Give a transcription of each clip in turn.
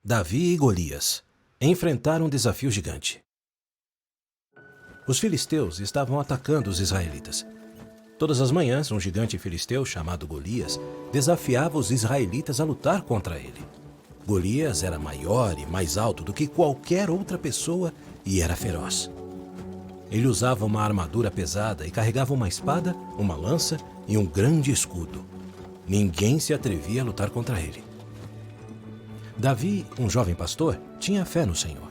Davi e Golias enfrentaram um desafio gigante. Os filisteus estavam atacando os israelitas. Todas as manhãs, um gigante filisteu chamado Golias desafiava os israelitas a lutar contra ele. Golias era maior e mais alto do que qualquer outra pessoa e era feroz. Ele usava uma armadura pesada e carregava uma espada, uma lança e um grande escudo. Ninguém se atrevia a lutar contra ele. Davi, um jovem pastor, tinha fé no Senhor.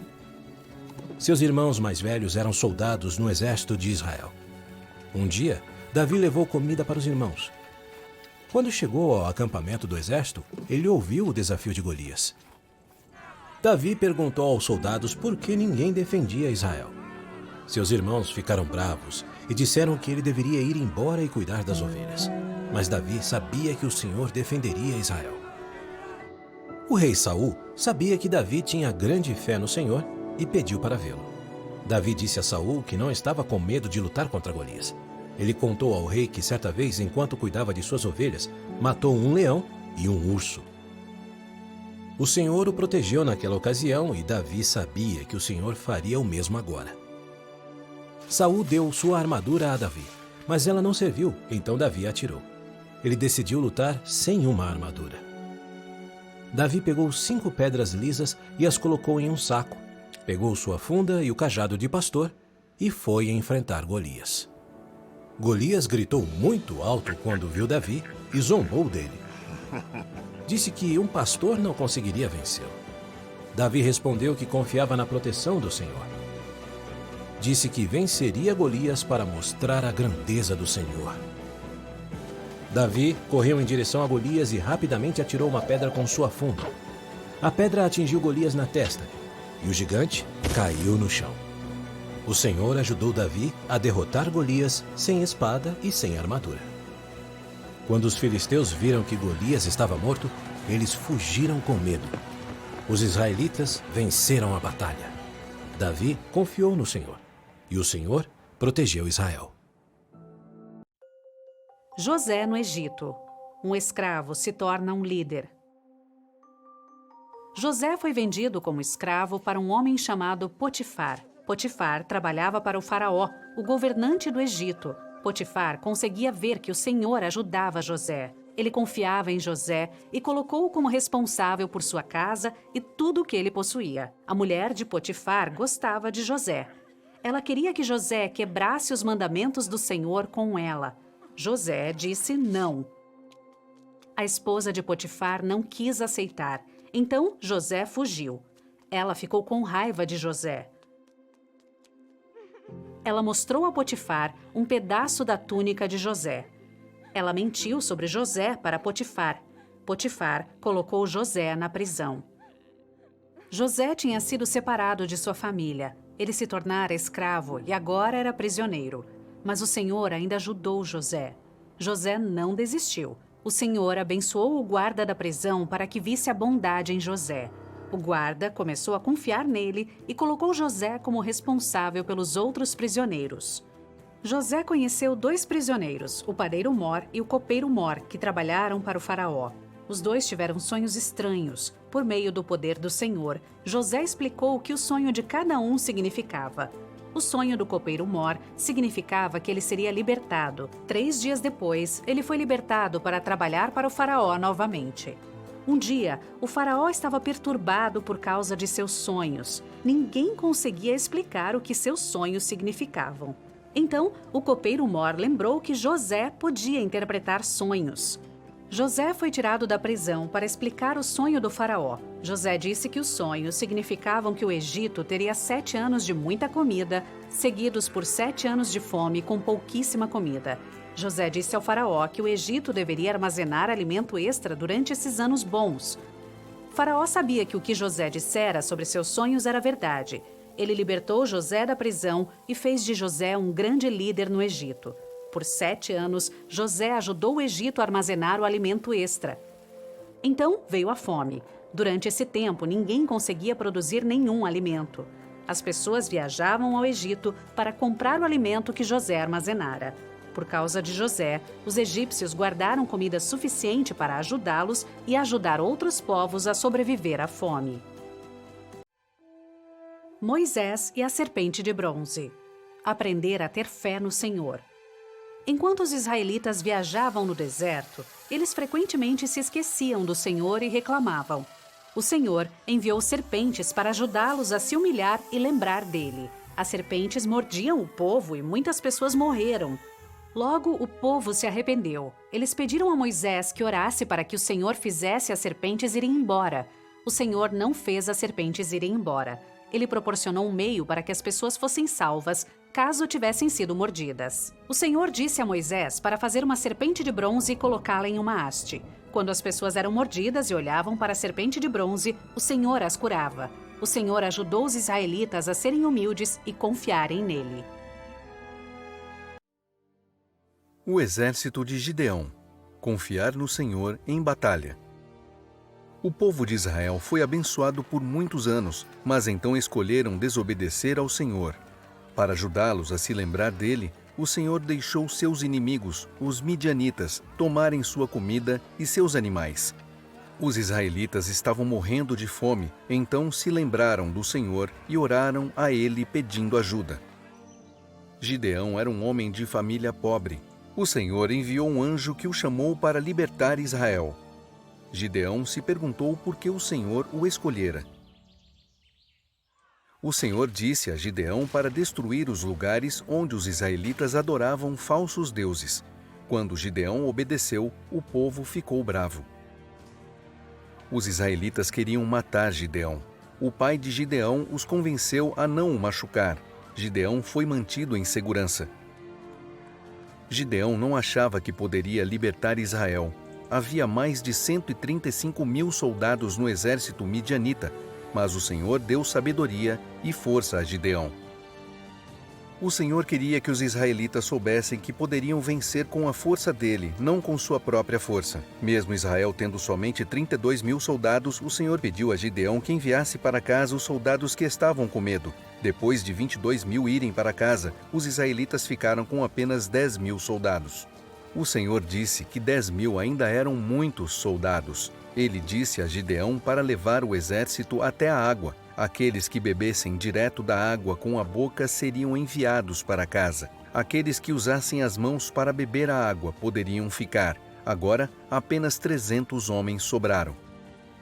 Seus irmãos mais velhos eram soldados no exército de Israel. Um dia, Davi levou comida para os irmãos. Quando chegou ao acampamento do exército, ele ouviu o desafio de Golias. Davi perguntou aos soldados por que ninguém defendia Israel. Seus irmãos ficaram bravos e disseram que ele deveria ir embora e cuidar das ovelhas. Mas Davi sabia que o Senhor defenderia Israel. O rei Saul sabia que Davi tinha grande fé no Senhor e pediu para vê-lo. Davi disse a Saul que não estava com medo de lutar contra Golias. Ele contou ao rei que certa vez, enquanto cuidava de suas ovelhas, matou um leão e um urso. O Senhor o protegeu naquela ocasião e Davi sabia que o Senhor faria o mesmo agora. Saul deu sua armadura a Davi, mas ela não serviu, então Davi a atirou. Ele decidiu lutar sem uma armadura. Davi pegou 5 pedras lisas e as colocou em um saco, pegou sua funda e o cajado de pastor e foi enfrentar Golias. Golias gritou muito alto quando viu Davi e zombou dele. Disse que um pastor não conseguiria vencê-lo. Davi respondeu que confiava na proteção do Senhor. Disse que venceria Golias para mostrar a grandeza do Senhor. Davi correu em direção a Golias e rapidamente atirou uma pedra com sua funda. A pedra atingiu Golias na testa e o gigante caiu no chão. O Senhor ajudou Davi a derrotar Golias sem espada e sem armadura. Quando os filisteus viram que Golias estava morto, eles fugiram com medo. Os israelitas venceram a batalha. Davi confiou no Senhor e o Senhor protegeu Israel. José no Egito. Um escravo se torna um líder. José foi vendido como escravo para um homem chamado Potifar. Potifar trabalhava para o faraó, o governante do Egito. Potifar conseguia ver que o Senhor ajudava José. Ele confiava em José e colocou-o como responsável por sua casa e tudo o que ele possuía. A mulher de Potifar gostava de José. Ela queria que José quebrasse os mandamentos do Senhor com ela. José disse não. A esposa de Potifar não quis aceitar, então José fugiu. Ela ficou com raiva de José. Ela mostrou a Potifar um pedaço da túnica de José. Ela mentiu sobre José para Potifar. Potifar colocou José na prisão. José tinha sido separado de sua família. Ele se tornara escravo e agora era prisioneiro. Mas o Senhor ainda ajudou José. José não desistiu. O Senhor abençoou o guarda da prisão para que visse a bondade em José. O guarda começou a confiar nele e colocou José como responsável pelos outros prisioneiros. José conheceu 2 prisioneiros, o padeiro Mor e o copeiro Mor, que trabalharam para o faraó. Os 2 tiveram sonhos estranhos. Por meio do poder do Senhor, José explicou o que o sonho de cada um significava. O sonho do copeiro Mor significava que ele seria libertado. 3 dias depois, ele foi libertado para trabalhar para o faraó novamente. Um dia, o faraó estava perturbado por causa de seus sonhos. Ninguém conseguia explicar o que seus sonhos significavam. Então, o copeiro Mor lembrou que José podia interpretar sonhos. José foi tirado da prisão para explicar o sonho do faraó. José disse que os sonhos significavam que o Egito teria 7 anos de muita comida, seguidos por 7 anos de fome com pouquíssima comida. José disse ao faraó que o Egito deveria armazenar alimento extra durante esses anos bons. O faraó sabia que o que José dissera sobre seus sonhos era verdade. Ele libertou José da prisão e fez de José um grande líder no Egito. Por 7 anos, José ajudou o Egito a armazenar o alimento extra. Então veio a fome. Durante esse tempo, ninguém conseguia produzir nenhum alimento. As pessoas viajavam ao Egito para comprar o alimento que José armazenara. Por causa de José, os egípcios guardaram comida suficiente para ajudá-los e ajudar outros povos a sobreviver à fome. Moisés e a serpente de bronze. Aprender a ter fé no Senhor. Enquanto os israelitas viajavam no deserto, eles frequentemente se esqueciam do Senhor e reclamavam. O Senhor enviou serpentes para ajudá-los a se humilhar e lembrar dele. As serpentes mordiam o povo e muitas pessoas morreram. Logo, o povo se arrependeu. Eles pediram a Moisés que orasse para que o Senhor fizesse as serpentes irem embora. O Senhor não fez as serpentes irem embora. Ele proporcionou um meio para que as pessoas fossem salvas, caso tivessem sido mordidas. O Senhor disse a Moisés para fazer uma serpente de bronze e colocá-la em uma haste. Quando as pessoas eram mordidas e olhavam para a serpente de bronze, o Senhor as curava. O Senhor ajudou os israelitas a serem humildes e confiarem nele. O exército de Gideão. Confiar no Senhor em batalha. O povo de Israel foi abençoado por muitos anos, mas então escolheram desobedecer ao Senhor. Para ajudá-los a se lembrar dele, o Senhor deixou seus inimigos, os midianitas, tomarem sua comida e seus animais. Os israelitas estavam morrendo de fome, então se lembraram do Senhor e oraram a ele pedindo ajuda. Gideão era um homem de família pobre. O Senhor enviou um anjo que o chamou para libertar Israel. Gideão se perguntou por que o Senhor o escolhera. O Senhor disse a Gideão para destruir os lugares onde os israelitas adoravam falsos deuses. Quando Gideão obedeceu, o povo ficou bravo. Os israelitas queriam matar Gideão. O pai de Gideão os convenceu a não o machucar. Gideão foi mantido em segurança. Gideão não achava que poderia libertar Israel. Havia mais de 135.000 soldados no exército midianita, mas o Senhor deu sabedoria e força a Gideão. O Senhor queria que os israelitas soubessem que poderiam vencer com a força dele, não com sua própria força. Mesmo Israel tendo somente 32.000 soldados, o Senhor pediu a Gideão que enviasse para casa os soldados que estavam com medo. Depois de 22.000 irem para casa, os israelitas ficaram com apenas 10.000 soldados. O Senhor disse que 10.000 ainda eram muitos soldados. Ele disse a Gideão para levar o exército até a água. Aqueles que bebessem direto da água com a boca seriam enviados para casa. Aqueles que usassem as mãos para beber a água poderiam ficar. Agora, apenas 300 homens sobraram.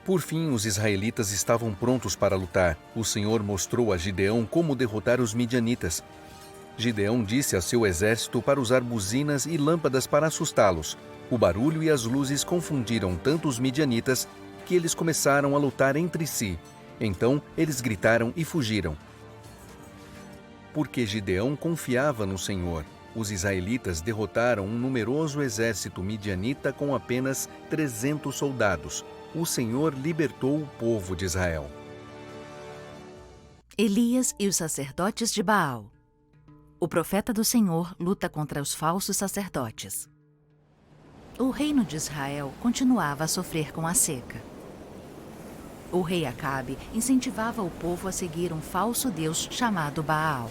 Por fim, os israelitas estavam prontos para lutar. O Senhor mostrou a Gideão como derrotar os midianitas. Gideão disse a seu exército para usar buzinas e lâmpadas para assustá-los. O barulho e as luzes confundiram tanto os midianitas que eles começaram a lutar entre si. Então, eles gritaram e fugiram. Porque Gideão confiava no Senhor, os israelitas derrotaram um numeroso exército midianita com apenas 300 soldados. O Senhor libertou o povo de Israel. Elias e os sacerdotes de Baal. O profeta do Senhor luta contra os falsos sacerdotes. O reino de Israel continuava a sofrer com a seca. O rei Acabe incentivava o povo a seguir um falso deus chamado Baal.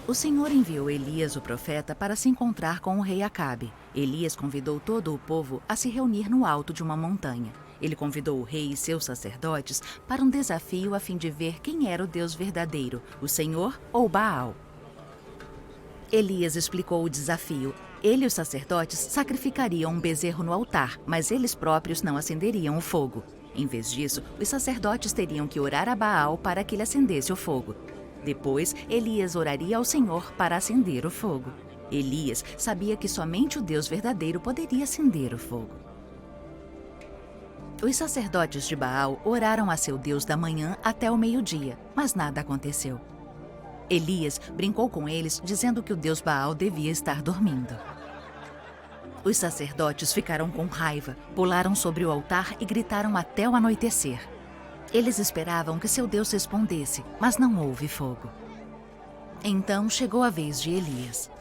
O Senhor enviou Elias, o profeta, para se encontrar com o rei Acabe. Elias convidou todo o povo a se reunir no alto de uma montanha. Ele convidou o rei e seus sacerdotes para um desafio a fim de ver quem era o Deus verdadeiro, o Senhor ou Baal. Elias explicou o desafio. Ele e os sacerdotes sacrificariam um bezerro no altar, mas eles próprios não acenderiam o fogo. Em vez disso, os sacerdotes teriam que orar a Baal para que ele acendesse o fogo. Depois, Elias oraria ao Senhor para acender o fogo. Elias sabia que somente o Deus verdadeiro poderia acender o fogo. Os sacerdotes de Baal oraram a seu Deus da manhã até o meio-dia, mas nada aconteceu. Elias brincou com eles, dizendo que o Deus Baal devia estar dormindo. Os sacerdotes ficaram com raiva, pularam sobre o altar e gritaram até o anoitecer. Eles esperavam que seu Deus respondesse, mas não houve fogo. Então chegou a vez de Elias.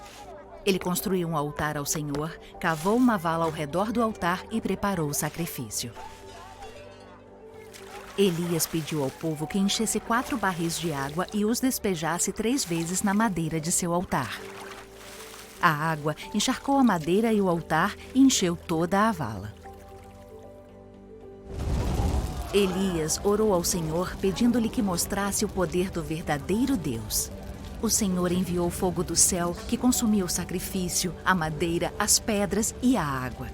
Ele construiu um altar ao Senhor, cavou uma vala ao redor do altar e preparou o sacrifício. Elias pediu ao povo que enchesse 4 barris de água e os despejasse 3 vezes na madeira de seu altar. A água encharcou a madeira e o altar e encheu toda a vala. Elias orou ao Senhor pedindo-lhe que mostrasse o poder do verdadeiro Deus. O Senhor enviou fogo do céu que consumiu o sacrifício, a madeira, as pedras e a água.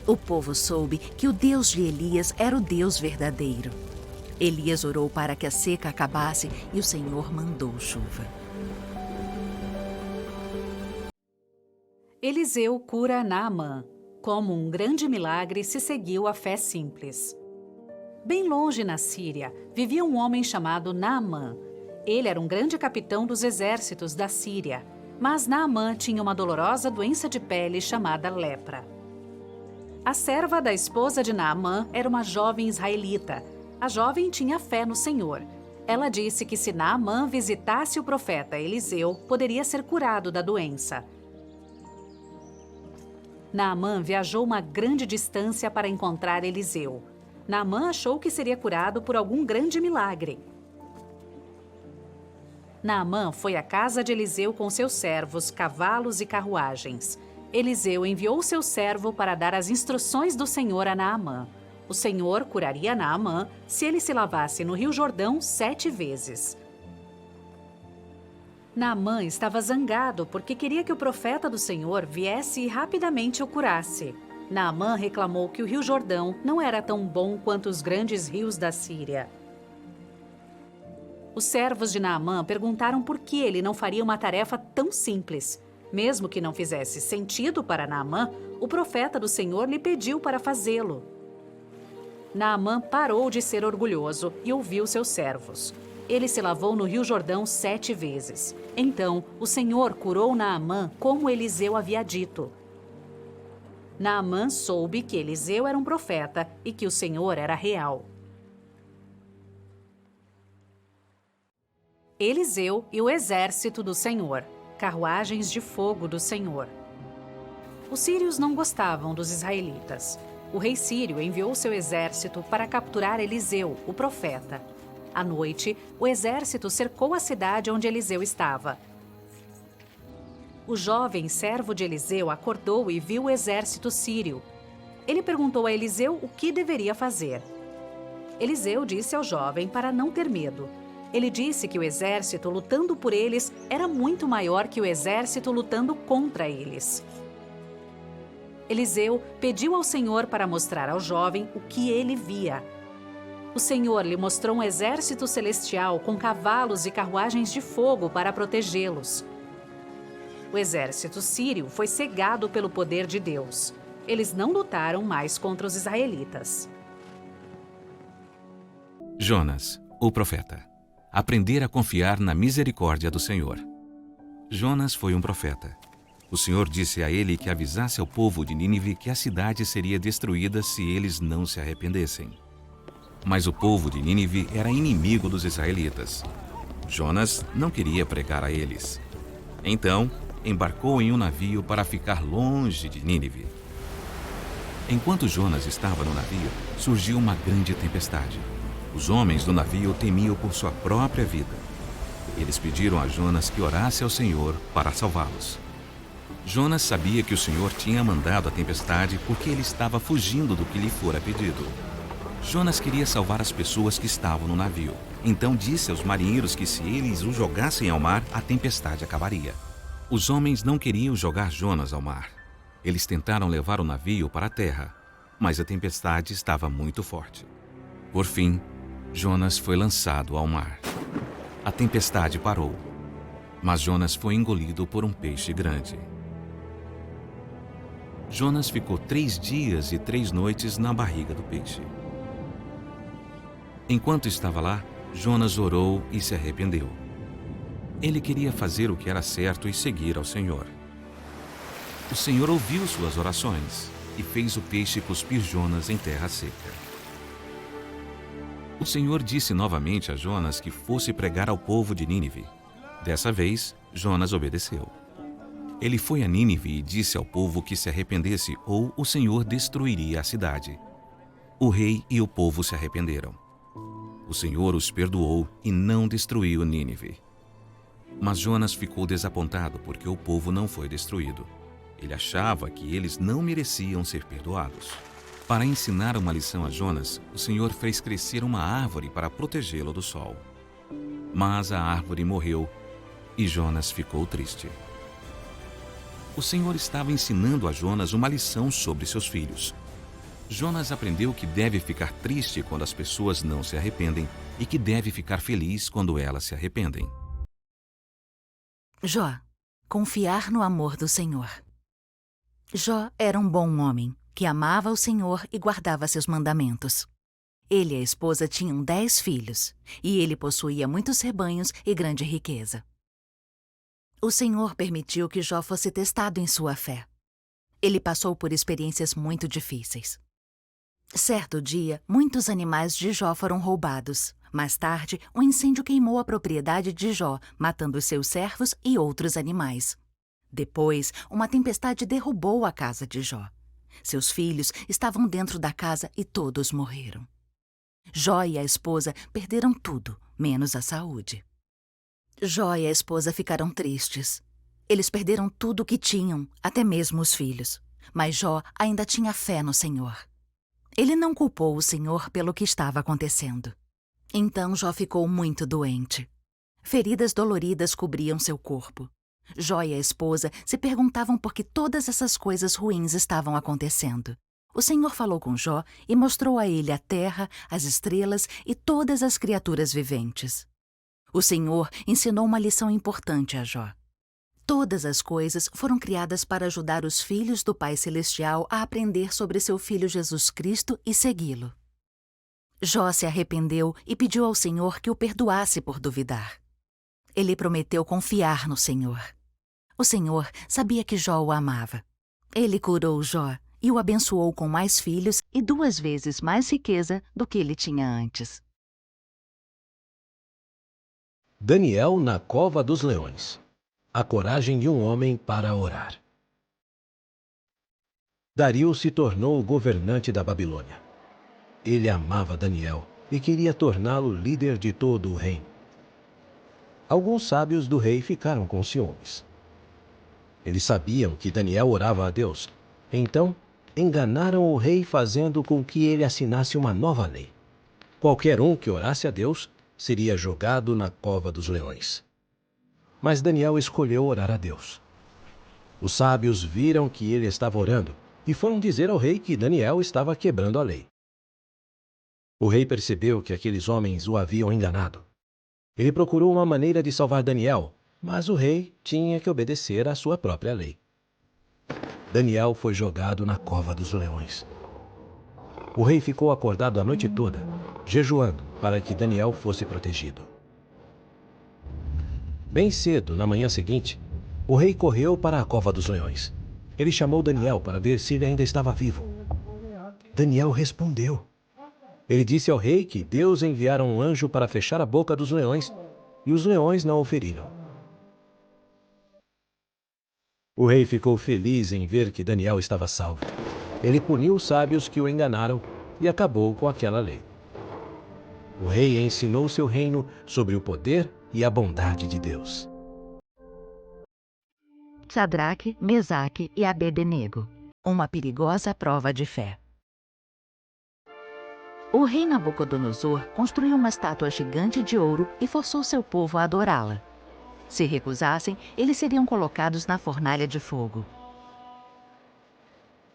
O povo soube que o Deus de Elias era o Deus verdadeiro. Elias orou para que a seca acabasse e o Senhor mandou chuva. Eliseu cura Naamã. Como um grande milagre se seguiu a fé simples. Bem longe na Síria, vivia um homem chamado Naamã. Ele era um grande capitão dos exércitos da Síria, mas Naamã tinha uma dolorosa doença de pele chamada lepra. A serva da esposa de Naamã era uma jovem israelita. A jovem tinha fé no Senhor. Ela disse que se Naamã visitasse o profeta Eliseu, poderia ser curado da doença. Naamã viajou uma grande distância para encontrar Eliseu. Naamã achou que seria curado por algum grande milagre. Naamã foi à casa de Eliseu com seus servos, cavalos e carruagens. Eliseu enviou seu servo para dar as instruções do Senhor a Naamã. O Senhor curaria Naamã se ele se lavasse no Rio Jordão 7 vezes. Naamã estava zangado porque queria que o profeta do Senhor viesse e rapidamente o curasse. Naamã reclamou que o Rio Jordão não era tão bom quanto os grandes rios da Síria. Os servos de Naamã perguntaram por que ele não faria uma tarefa tão simples. Mesmo que não fizesse sentido para Naamã, o profeta do Senhor lhe pediu para fazê-lo. Naamã parou de ser orgulhoso e ouviu seus servos. Ele se lavou no Rio Jordão 7 vezes. Então, o Senhor curou Naamã como Eliseu havia dito. Naamã soube que Eliseu era um profeta e que o Senhor era real. Eliseu e o exército do Senhor, carruagens de fogo do Senhor. Os sírios não gostavam dos israelitas. O rei sírio enviou seu exército para capturar Eliseu, o profeta. À noite, o exército cercou a cidade onde Eliseu estava. O jovem servo de Eliseu acordou e viu o exército sírio. Ele perguntou a Eliseu o que deveria fazer. Eliseu disse ao jovem para não ter medo. Ele disse que o exército lutando por eles era muito maior que o exército lutando contra eles. Eliseu pediu ao Senhor para mostrar ao jovem o que ele via. O Senhor lhe mostrou um exército celestial com cavalos e carruagens de fogo para protegê-los. O exército sírio foi cegado pelo poder de Deus. Eles não lutaram mais contra os israelitas. Jonas, o profeta. Aprender a confiar na misericórdia do Senhor. Jonas foi um profeta. O Senhor disse a ele que avisasse ao povo de Nínive que a cidade seria destruída se eles não se arrependessem. Mas o povo de Nínive era inimigo dos israelitas. Jonas não queria pregar a eles. Então, embarcou em um navio para ficar longe de Nínive. Enquanto Jonas estava no navio, surgiu uma grande tempestade. Os homens do navio temiam por sua própria vida. Eles pediram a Jonas que orasse ao Senhor para salvá-los. Jonas sabia que o Senhor tinha mandado a tempestade porque ele estava fugindo do que lhe fora pedido. Jonas queria salvar as pessoas que estavam no navio. Então disse aos marinheiros que se eles o jogassem ao mar, a tempestade acabaria. Os homens não queriam jogar Jonas ao mar. Eles tentaram levar o navio para a terra, mas a tempestade estava muito forte. Por fim, Jonas foi lançado ao mar. A tempestade parou, mas Jonas foi engolido por um peixe grande. Jonas ficou 3 dias e 3 noites na barriga do peixe. Enquanto estava lá, Jonas orou e se arrependeu. Ele queria fazer o que era certo e seguir ao Senhor. O Senhor ouviu suas orações e fez o peixe cuspir Jonas em terra seca. O Senhor disse novamente a Jonas que fosse pregar ao povo de Nínive. Dessa vez, Jonas obedeceu. Ele foi a Nínive e disse ao povo que se arrependesse ou o Senhor destruiria a cidade. O rei e o povo se arrependeram. O Senhor os perdoou e não destruiu Nínive. Mas Jonas ficou desapontado porque o povo não foi destruído. Ele achava que eles não mereciam ser perdoados. Para ensinar uma lição a Jonas, o Senhor fez crescer uma árvore para protegê-lo do sol. Mas a árvore morreu e Jonas ficou triste. O Senhor estava ensinando a Jonas uma lição sobre seus filhos. Jonas aprendeu que deve ficar triste quando as pessoas não se arrependem e que deve ficar feliz quando elas se arrependem. Jó, confiar no amor do Senhor. Jó era um bom homem, que amava o Senhor e guardava seus mandamentos. Ele e a esposa tinham 10 filhos, e ele possuía muitos rebanhos e grande riqueza. O Senhor permitiu que Jó fosse testado em sua fé. Ele passou por experiências muito difíceis. Certo dia, muitos animais de Jó foram roubados. Mais tarde, um incêndio queimou a propriedade de Jó, matando seus servos e outros animais. Depois, uma tempestade derrubou a casa de Jó. Seus filhos estavam dentro da casa e todos morreram. Jó e a esposa perderam tudo, menos a saúde. Jó e a esposa ficaram tristes. Eles perderam tudo o que tinham, até mesmo os filhos. Mas Jó ainda tinha fé no Senhor. Ele não culpou o Senhor pelo que estava acontecendo. Então Jó ficou muito doente. Feridas doloridas cobriam seu corpo. Jó e a esposa se perguntavam por que todas essas coisas ruins estavam acontecendo. O Senhor falou com Jó e mostrou a ele a terra, as estrelas e todas as criaturas viventes. O Senhor ensinou uma lição importante a Jó. Todas as coisas foram criadas para ajudar os filhos do Pai Celestial a aprender sobre seu Filho Jesus Cristo e segui-lo. Jó se arrependeu e pediu ao Senhor que o perdoasse por duvidar. Ele prometeu confiar no Senhor. O Senhor sabia que Jó o amava. Ele curou Jó e o abençoou com mais filhos e 2 vezes mais riqueza do que ele tinha antes. Daniel na cova dos leões. A coragem de um homem para orar. Dario se tornou o governante da Babilônia. Ele amava Daniel e queria torná-lo líder de todo o reino. Alguns sábios do rei ficaram com ciúmes. Eles sabiam que Daniel orava a Deus, então enganaram o rei fazendo com que ele assinasse uma nova lei. Qualquer um que orasse a Deus seria jogado na cova dos leões. Mas Daniel escolheu orar a Deus. Os sábios viram que ele estava orando e foram dizer ao rei que Daniel estava quebrando a lei. O rei percebeu que aqueles homens o haviam enganado. Ele procurou uma maneira de salvar Daniel, mas o rei tinha que obedecer à sua própria lei. Daniel foi jogado na cova dos leões. O rei ficou acordado a noite toda, jejuando para que Daniel fosse protegido. Bem cedo, na manhã seguinte, o rei correu para a cova dos leões. Ele chamou Daniel para ver se ele ainda estava vivo. Daniel respondeu. Ele disse ao rei que Deus enviara um anjo para fechar a boca dos leões, e os leões não o feriram. O rei ficou feliz em ver que Daniel estava salvo. Ele puniu os sábios que o enganaram e acabou com aquela lei. O rei ensinou seu reino sobre o poder e a bondade de Deus. Sadraque, Mesaque e Abednego. Uma perigosa prova de fé. O rei Nabucodonosor construiu uma estátua gigante de ouro e forçou seu povo a adorá-la. Se recusassem, eles seriam colocados na fornalha de fogo.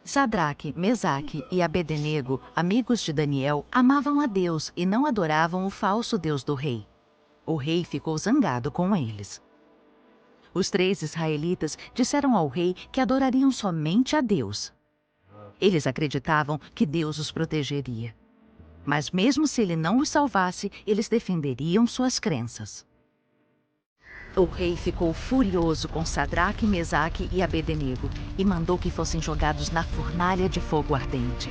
Sadraque, Mesaque e Abednego, amigos de Daniel, amavam a Deus e não adoravam o falso Deus do rei. O rei ficou zangado com eles. Os 3 israelitas disseram ao rei que adorariam somente a Deus. Eles acreditavam que Deus os protegeria. Mas mesmo se ele não os salvasse, eles defenderiam suas crenças. O rei ficou furioso com Sadraque, Mesaque e Abednego e mandou que fossem jogados na fornalha de fogo ardente.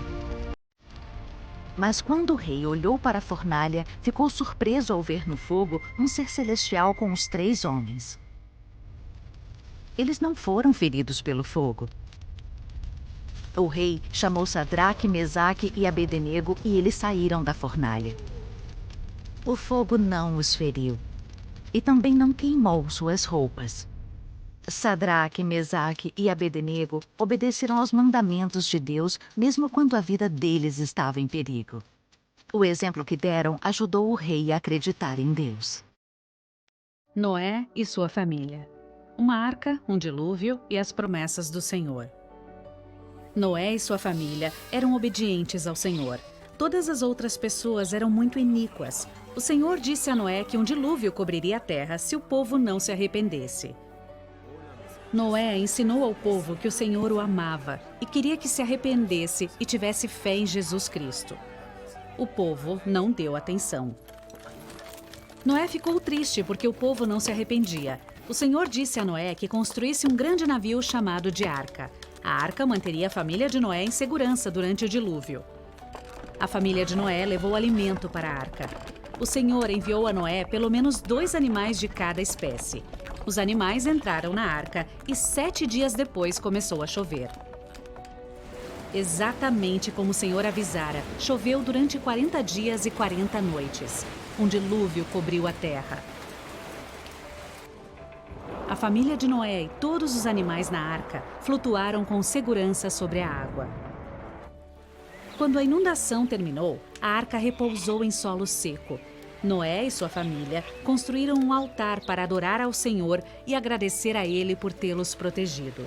Mas quando o rei olhou para a fornalha, ficou surpreso ao ver no fogo um ser celestial com os 3 homens. Eles não foram feridos pelo fogo. O rei chamou Sadraque, Mesaque e Abednego e eles saíram da fornalha. O fogo não os feriu e também não queimou suas roupas. Sadraque, Mesaque e Abednego obedeceram aos mandamentos de Deus, mesmo quando a vida deles estava em perigo. O exemplo que deram ajudou o rei a acreditar em Deus. Noé e sua família. Uma arca, um dilúvio e as promessas do Senhor. Noé e sua família eram obedientes ao Senhor. Todas as outras pessoas eram muito iníquas. O Senhor disse a Noé que um dilúvio cobriria a terra se o povo não se arrependesse. Noé ensinou ao povo que o Senhor o amava e queria que se arrependesse e tivesse fé em Jesus Cristo. O povo não deu atenção. Noé ficou triste porque o povo não se arrependia. O Senhor disse a Noé que construísse um grande navio chamado de arca. A arca manteria a família de Noé em segurança durante o dilúvio. A família de Noé levou alimento para a arca. O Senhor enviou a Noé pelo menos 2 animais de cada espécie. Os animais entraram na arca e 7 dias depois começou a chover. Exatamente como o Senhor avisara, choveu durante 40 dias e 40 noites. Um dilúvio cobriu a terra. A família de Noé e todos os animais na arca flutuaram com segurança sobre a água. Quando a inundação terminou, a arca repousou em solo seco. Noé e sua família construíram um altar para adorar ao Senhor e agradecer a Ele por tê-los protegido.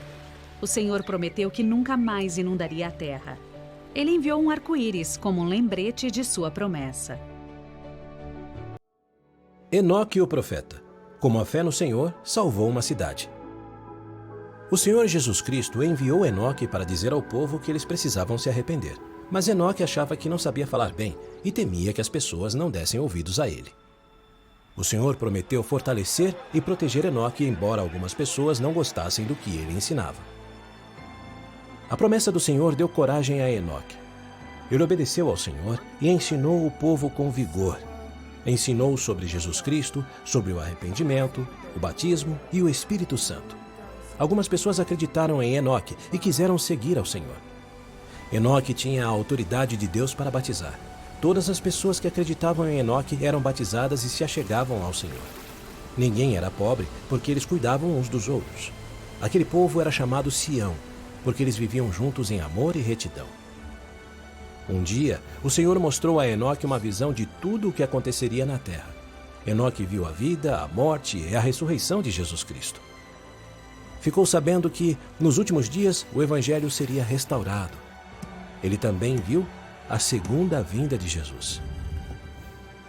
O Senhor prometeu que nunca mais inundaria a terra. Ele enviou um arco-íris como um lembrete de sua promessa. Enoque, o profeta. Como a fé no Senhor salvou uma cidade. O Senhor Jesus Cristo enviou Enoque para dizer ao povo que eles precisavam se arrepender. Mas Enoque achava que não sabia falar bem e temia que as pessoas não dessem ouvidos a ele. O Senhor prometeu fortalecer e proteger Enoque, embora algumas pessoas não gostassem do que ele ensinava. A promessa do Senhor deu coragem a Enoque. Ele obedeceu ao Senhor e ensinou o povo com vigor. Ensinou sobre Jesus Cristo, sobre o arrependimento, o batismo e o Espírito Santo. Algumas pessoas acreditaram em Enoque e quiseram seguir ao Senhor. Enoque tinha a autoridade de Deus para batizar. Todas as pessoas que acreditavam em Enoque eram batizadas e se achegavam ao Senhor. Ninguém era pobre, porque eles cuidavam uns dos outros. Aquele povo era chamado Sião, porque eles viviam juntos em amor e retidão. Um dia, o Senhor mostrou a Enoque uma visão de tudo o que aconteceria na terra. Enoque viu a vida, a morte e a ressurreição de Jesus Cristo. Ficou sabendo que, nos últimos dias, o Evangelho seria restaurado. Ele também viu a segunda vinda de Jesus.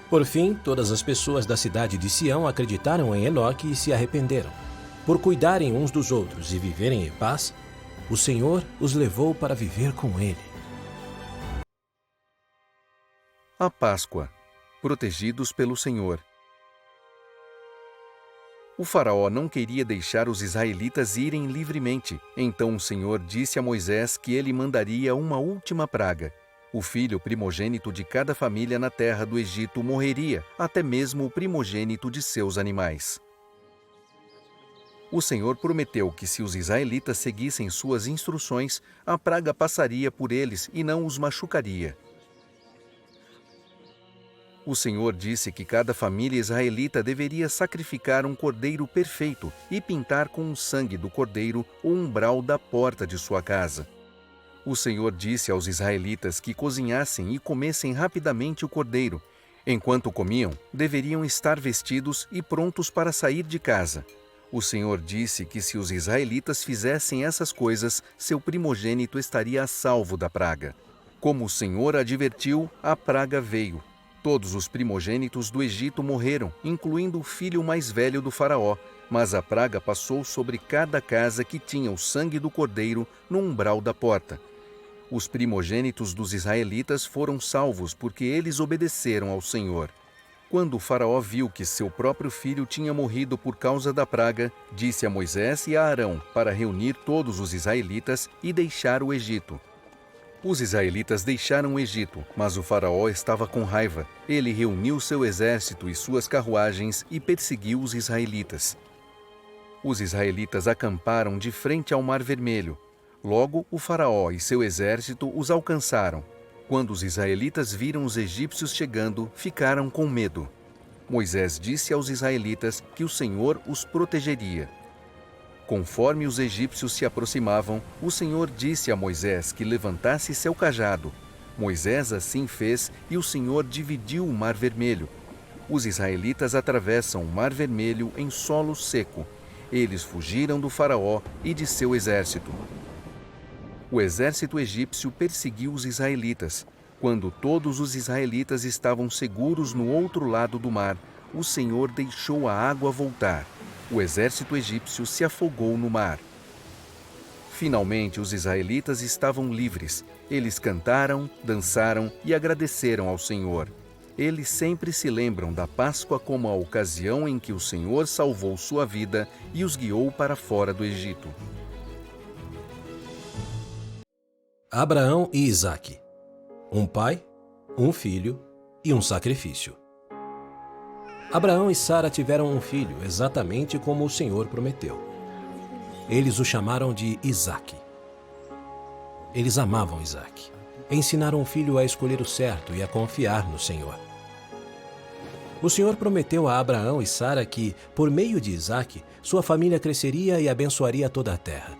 Por fim, todas as pessoas da cidade de Sião acreditaram em Enoque e se arrependeram. Por cuidarem uns dos outros e viverem em paz, o Senhor os levou para viver com ele. A Páscoa. Protegidos pelo Senhor. O faraó não queria deixar os israelitas irem livremente. Então o Senhor disse a Moisés que ele mandaria uma última praga. O filho primogênito de cada família na terra do Egito morreria, até mesmo o primogênito de seus animais. O Senhor prometeu que se os israelitas seguissem suas instruções, a praga passaria por eles e não os machucaria. O Senhor disse que cada família israelita deveria sacrificar um cordeiro perfeito e pintar com o sangue do cordeiro o umbral da porta de sua casa. O Senhor disse aos israelitas que cozinhassem e comessem rapidamente o cordeiro. Enquanto comiam, deveriam estar vestidos e prontos para sair de casa. O Senhor disse que se os israelitas fizessem essas coisas, seu primogênito estaria a salvo da praga. Como o Senhor advertiu, a praga veio. Todos os primogênitos do Egito morreram, incluindo o filho mais velho do faraó, mas a praga passou sobre cada casa que tinha o sangue do cordeiro no umbral da porta. Os primogênitos dos israelitas foram salvos porque eles obedeceram ao Senhor. Quando o faraó viu que seu próprio filho tinha morrido por causa da praga, disse a Moisés e a Arão para reunir todos os israelitas e deixar o Egito. Os israelitas deixaram o Egito, mas o faraó estava com raiva. Ele reuniu seu exército e suas carruagens e perseguiu os israelitas. Os israelitas acamparam de frente ao Mar Vermelho. Logo, o faraó e seu exército os alcançaram. Quando os israelitas viram os egípcios chegando, ficaram com medo. Moisés disse aos israelitas que o Senhor os protegeria. Conforme os egípcios se aproximavam, o Senhor disse a Moisés que levantasse seu cajado. Moisés assim fez e o Senhor dividiu o Mar Vermelho. Os israelitas atravessam o Mar Vermelho em solo seco. Eles fugiram do faraó e de seu exército. O exército egípcio perseguiu os israelitas. Quando todos os israelitas estavam seguros no outro lado do mar, o Senhor deixou a água voltar. O exército egípcio se afogou no mar. Finalmente, os israelitas estavam livres. Eles cantaram, dançaram e agradeceram ao Senhor. Eles sempre se lembram da Páscoa como a ocasião em que o Senhor salvou sua vida e os guiou para fora do Egito. Abraão e Isaque. Um pai, um filho e um sacrifício. Abraão e Sara tiveram um filho, exatamente como o Senhor prometeu. Eles o chamaram de Isaque. Eles amavam Isaque. Ensinaram o filho a escolher o certo e a confiar no Senhor. O Senhor prometeu a Abraão e Sara que, por meio de Isaque, sua família cresceria e abençoaria toda a terra.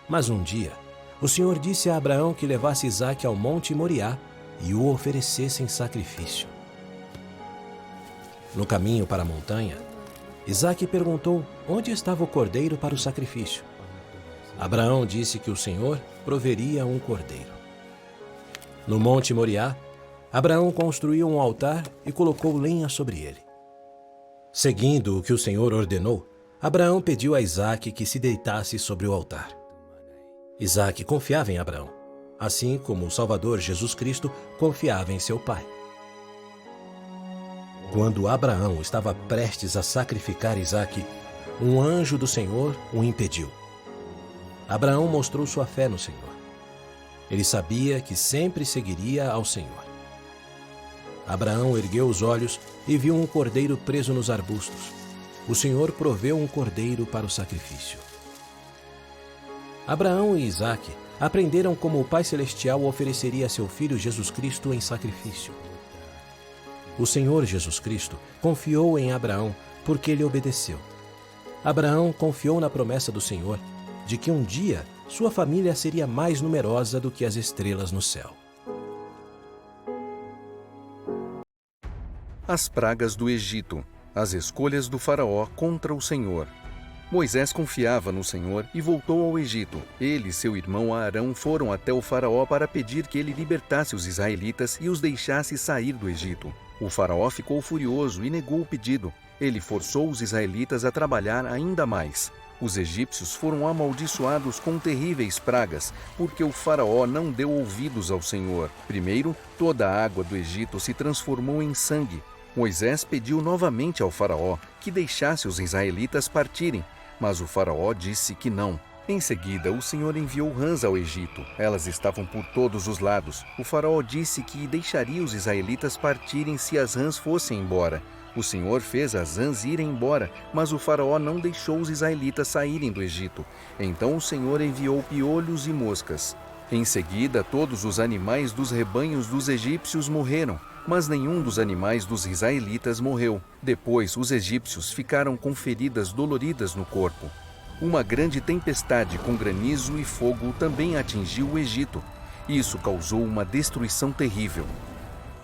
Mas um dia, o Senhor disse a Abraão que levasse Isaque ao monte Moriá e o oferecesse em sacrifício. No caminho para a montanha, Isaque perguntou onde estava o cordeiro para o sacrifício. Abraão disse que o Senhor proveria um cordeiro. No monte Moriá, Abraão construiu um altar e colocou lenha sobre ele. Seguindo o que o Senhor ordenou, Abraão pediu a Isaque que se deitasse sobre o altar. Isaque confiava em Abraão, assim como o Salvador Jesus Cristo confiava em seu pai. Quando Abraão estava prestes a sacrificar Isaque, um anjo do Senhor o impediu. Abraão mostrou sua fé no Senhor. Ele sabia que sempre seguiria ao Senhor. Abraão ergueu os olhos e viu um cordeiro preso nos arbustos. O Senhor proveu um cordeiro para o sacrifício. Abraão e Isaque aprenderam como o Pai Celestial ofereceria seu filho Jesus Cristo em sacrifício. O Senhor Jesus Cristo confiou em Abraão porque ele obedeceu. Abraão confiou na promessa do Senhor de que um dia sua família seria mais numerosa do que as estrelas no céu. As pragas do Egito, as escolhas do faraó contra o Senhor. Moisés confiava no Senhor e voltou ao Egito. Ele e seu irmão Arão foram até o faraó para pedir que ele libertasse os israelitas e os deixasse sair do Egito. O faraó ficou furioso e negou o pedido. Ele forçou os israelitas a trabalhar ainda mais. Os egípcios foram amaldiçoados com terríveis pragas, porque o faraó não deu ouvidos ao Senhor. Primeiro, toda a água do Egito se transformou em sangue. Moisés pediu novamente ao faraó que deixasse os israelitas partirem, mas o faraó disse que não. Em seguida, o Senhor enviou rãs ao Egito. Elas estavam por todos os lados. O faraó disse que deixaria os israelitas partirem se as rãs fossem embora. O Senhor fez as rãs irem embora, mas o faraó não deixou os israelitas saírem do Egito. Então o Senhor enviou piolhos e moscas. Em seguida, todos os animais dos rebanhos dos egípcios morreram, mas nenhum dos animais dos israelitas morreu. Depois, os egípcios ficaram com feridas doloridas no corpo. Uma grande tempestade com granizo e fogo também atingiu o Egito. Isso causou uma destruição terrível.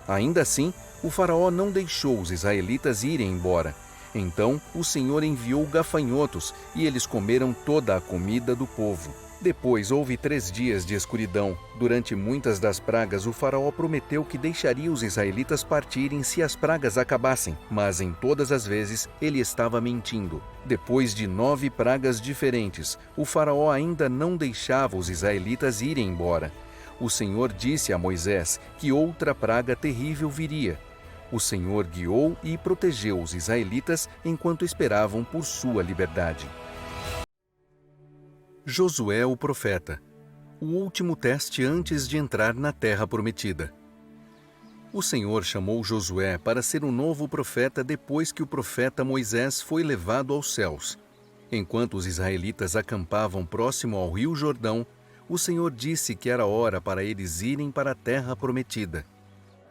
Ainda assim, o faraó não deixou os israelitas irem embora. Então, o Senhor enviou gafanhotos e eles comeram toda a comida do povo. Depois houve 3 dias de escuridão. Durante muitas das pragas, o faraó prometeu que deixaria os israelitas partirem se as pragas acabassem, mas em todas as vezes ele estava mentindo. Depois de 9 pragas diferentes, o faraó ainda não deixava os israelitas irem embora. O Senhor disse a Moisés que outra praga terrível viria. O Senhor guiou e protegeu os israelitas enquanto esperavam por sua liberdade. Josué o profeta, o último teste antes de entrar na terra prometida. O Senhor chamou Josué para ser um novo profeta depois que o profeta Moisés foi levado aos céus. Enquanto os israelitas acampavam próximo ao rio Jordão, o Senhor disse que era hora para eles irem para a terra prometida.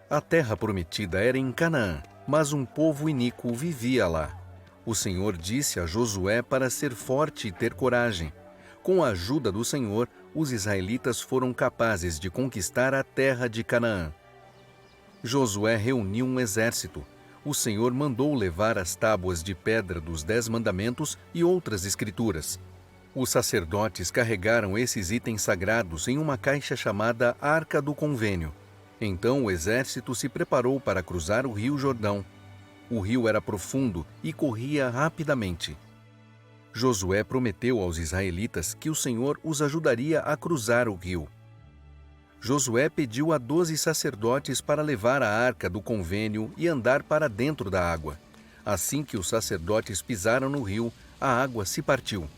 A terra prometida era em Canaã, mas um povo iníquo vivia lá. O Senhor disse a Josué para ser forte e ter coragem. Com a ajuda do Senhor, os israelitas foram capazes de conquistar a terra de Canaã. Josué reuniu um exército. O Senhor mandou levar as tábuas de pedra dos 10 mandamentos e outras escrituras. Os sacerdotes carregaram esses itens sagrados em uma caixa chamada Arca do Convênio. Então o exército se preparou para cruzar o rio Jordão. O rio era profundo e corria rapidamente. Josué prometeu aos israelitas que o Senhor os ajudaria a cruzar o rio. Josué pediu a 12 sacerdotes para levar a arca do convênio e andar para dentro da água. Assim que os sacerdotes pisaram no rio, a água se partiu.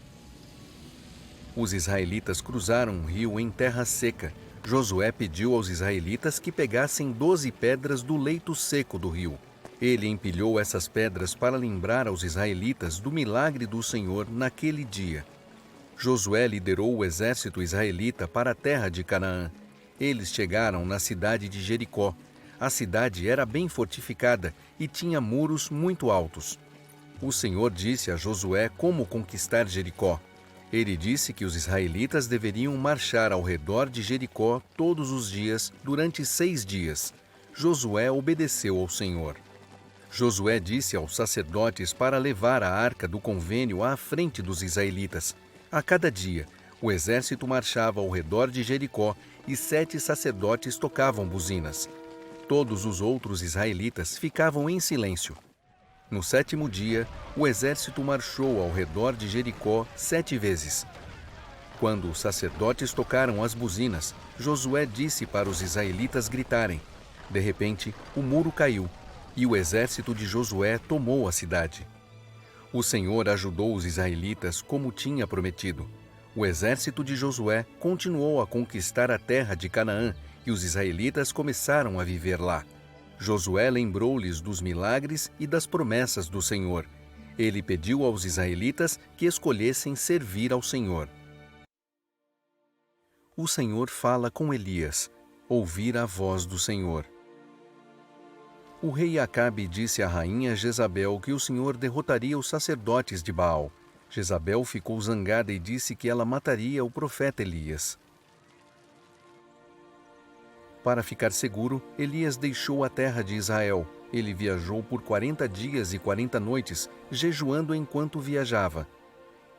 Os israelitas cruzaram o rio em terra seca. Josué pediu aos israelitas que pegassem 12 pedras do leito seco do rio. Ele empilhou essas pedras para lembrar aos israelitas do milagre do Senhor naquele dia. Josué liderou o exército israelita para a terra de Canaã. Eles chegaram na cidade de Jericó. A cidade era bem fortificada e tinha muros muito altos. O Senhor disse a Josué como conquistar Jericó. Ele disse que os israelitas deveriam marchar ao redor de Jericó todos os dias durante 6 dias. Josué obedeceu ao Senhor. Josué disse aos sacerdotes para levar a arca do convênio à frente dos israelitas. A cada dia, o exército marchava ao redor de Jericó e 7 sacerdotes tocavam buzinas. Todos os outros israelitas ficavam em silêncio. No 7º dia, o exército marchou ao redor de Jericó 7 vezes. Quando os sacerdotes tocaram as buzinas, Josué disse para os israelitas gritarem. De repente, o muro caiu e o exército de Josué tomou a cidade. O Senhor ajudou os israelitas como tinha prometido. O exército de Josué continuou a conquistar a terra de Canaã e os israelitas começaram a viver lá. Josué lembrou-lhes dos milagres e das promessas do Senhor. Ele pediu aos israelitas que escolhessem servir ao Senhor. O Senhor fala com Elias. Ouvir a voz do Senhor. O rei Acabe disse à rainha Jezabel que o Senhor derrotaria os sacerdotes de Baal. Jezabel ficou zangada e disse que ela mataria o profeta Elias. Para ficar seguro, Elias deixou a terra de Israel. Ele viajou por 40 dias e 40 noites, jejuando enquanto viajava.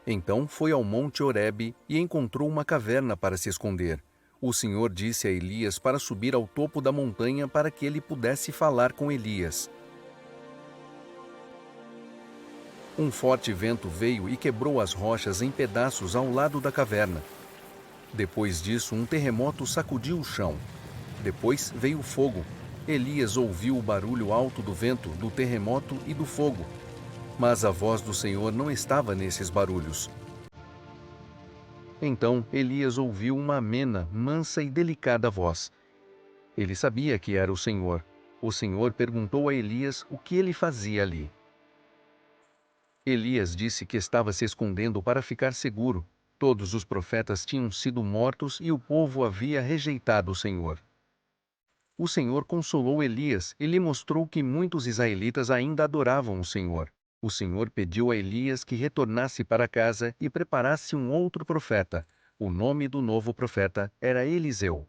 Então foi ao monte Horebe e encontrou uma caverna para se esconder. O Senhor disse a Elias para subir ao topo da montanha para que ele pudesse falar com Elias. Um forte vento veio e quebrou as rochas em pedaços ao lado da caverna. Depois disso, um terremoto sacudiu o chão. Depois veio o fogo. Elias ouviu o barulho alto do vento, do terremoto e do fogo. Mas a voz do Senhor não estava nesses barulhos. Então Elias ouviu uma amena, mansa e delicada voz. Ele sabia que era o Senhor. O Senhor perguntou a Elias o que ele fazia ali. Elias disse que estava se escondendo para ficar seguro. Todos os profetas tinham sido mortos e o povo havia rejeitado o Senhor. O Senhor consolou Elias e lhe mostrou que muitos israelitas ainda adoravam o Senhor. O Senhor pediu a Elias que retornasse para casa e preparasse um outro profeta. O nome do novo profeta era Eliseu.